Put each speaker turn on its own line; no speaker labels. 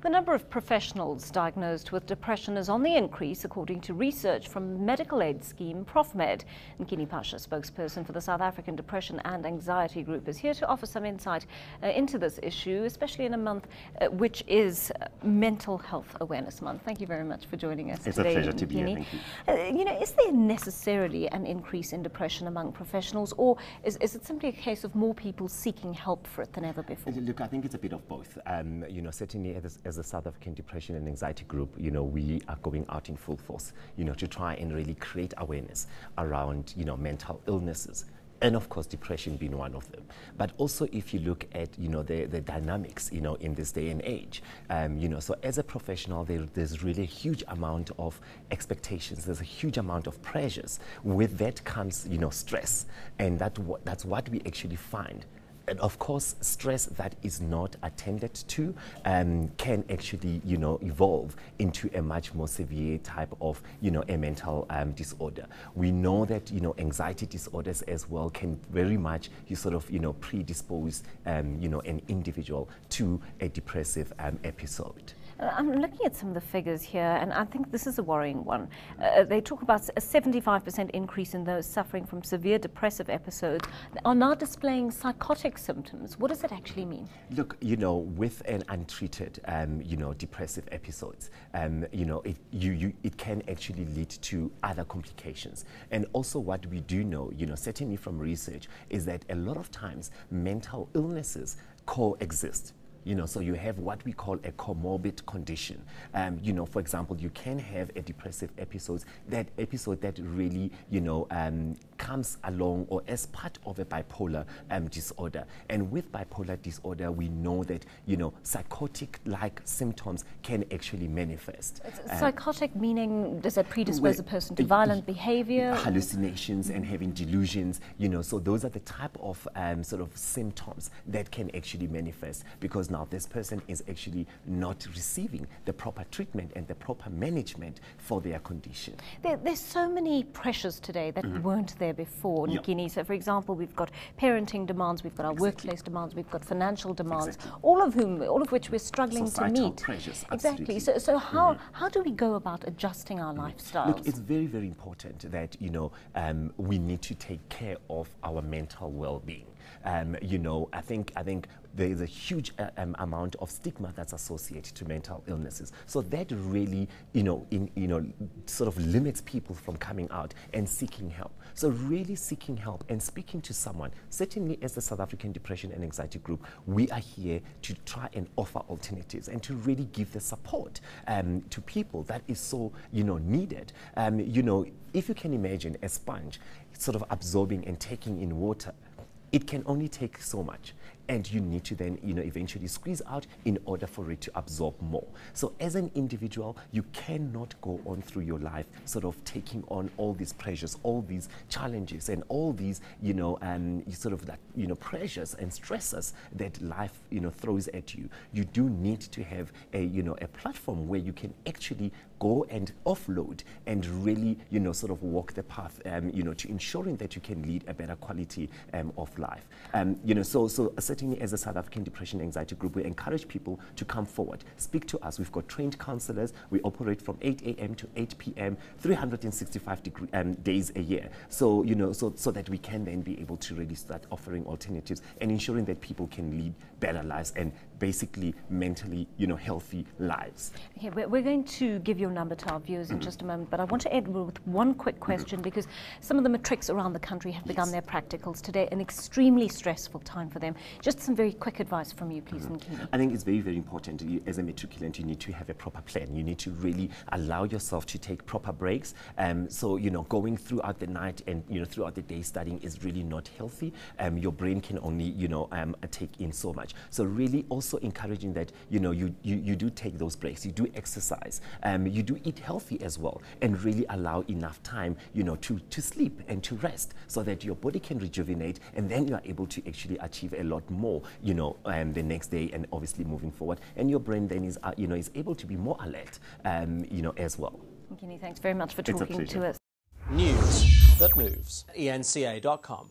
The number of professionals diagnosed with depression is on the increase, according to research from the medical aid scheme ProfMed. Nkini Pasha, spokesperson for the South African Depression and Anxiety Group, is here to offer some insight into this issue, especially in a month which is Mental Health Awareness Month. Thank you very much for joining us
it's
today,
a pleasure to be here. Thank you.
Is there necessarily an increase in depression among professionals, or is it simply a case of more people seeking help for it than ever before?
Look, I think it's a bit of both. Certainly as the South African Depression and Anxiety Group, we are going out in full force, to try and really create awareness around, mental illnesses. And of course, depression being one of them. But also, if you look at, the dynamics, in this day and age, so as a professional, there's really a huge amount of expectations. There's a huge amount of pressures. With that comes, stress. And that's what we actually find. And of course, stress that is not attended to can actually, evolve into a much more severe type of, a mental disorder. We know that, anxiety disorders as well can very much, predispose, an individual to a depressive episode.
I'm looking at some of the figures here, and I think this is a worrying one. They talk about a 75% increase in those suffering from severe depressive episodes are now displaying psychotic symptoms. What does that actually mean?
Look, with an untreated, depressive episodes, it can actually lead to other complications. And also what we do know, certainly from research, is that a lot of times mental illnesses coexist. So you have what we call a comorbid condition. For example, you can have a depressive episode that really, comes along or as part of a bipolar disorder. And with bipolar disorder, we know that, psychotic-like symptoms can actually manifest.
Psychotic meaning, does that predispose a person to violent behavior?
Hallucinations and having delusions, so those are the type of symptoms that can actually manifest, because now this person is actually not receiving the proper treatment and the proper management for their condition.
There's so many pressures today that weren't there before, Nkini. So, for example, we've got parenting demands, we've got our workplace demands, we've got financial demands, all of which we're struggling
Societal
to meet.
Pressures,
exactly. So how do we go about adjusting our lifestyles?
Look, it's very, very important that we need to take care of our mental well-being. I think there is a huge amount of stigma that's associated to mental illnesses. So that really, limits people from coming out and seeking help. So really seeking help and speaking to someone. Certainly, as the South African Depression and Anxiety Group, we are here to try and offer alternatives and to really give the support to people that is so, needed. If you can imagine a sponge absorbing and taking in water, it can only take so much, and you need to then, eventually squeeze out in order for it to absorb more. So as an individual, you cannot go on through your life taking on all these pressures, all these challenges, and all these, pressures and stresses that life, throws at you. You do need to have a platform where you can actually go and offload and really, walk the path, to ensuring that you can lead a better quality of life. So certainly as a South African Depression and Anxiety Group, we encourage people to come forward, speak to us. We've got trained counselors. We operate from 8 a.m. to 8 p.m., 365 days a year. So, so that we can then be able to really start offering alternatives and ensuring that people can lead better lives and basically mentally, healthy lives.
Okay, we're going to give your number to our viewers in just a moment, but I want to end with one quick question, because some of the matrics around the country have begun their practicals today, an extremely stressful time for them. Just some very quick advice from you, please, Nkini.
I think it's very, very important. As a matriculant, you need to have a proper plan. You need to really allow yourself to take proper breaks. So, going throughout the night and, throughout the day studying is really not healthy. Your brain can only, take in so much. So really also encouraging that, you do take those breaks, you do exercise, you do eat healthy as well, and really allow enough time, to sleep and to rest so that your body can rejuvenate, and then you are able to actually achieve a lot more, the next day and obviously moving forward. And your brain then is, is able to be more alert, as well.
Nkini, thanks very much for talking to us.
News that moves. eNCA.com.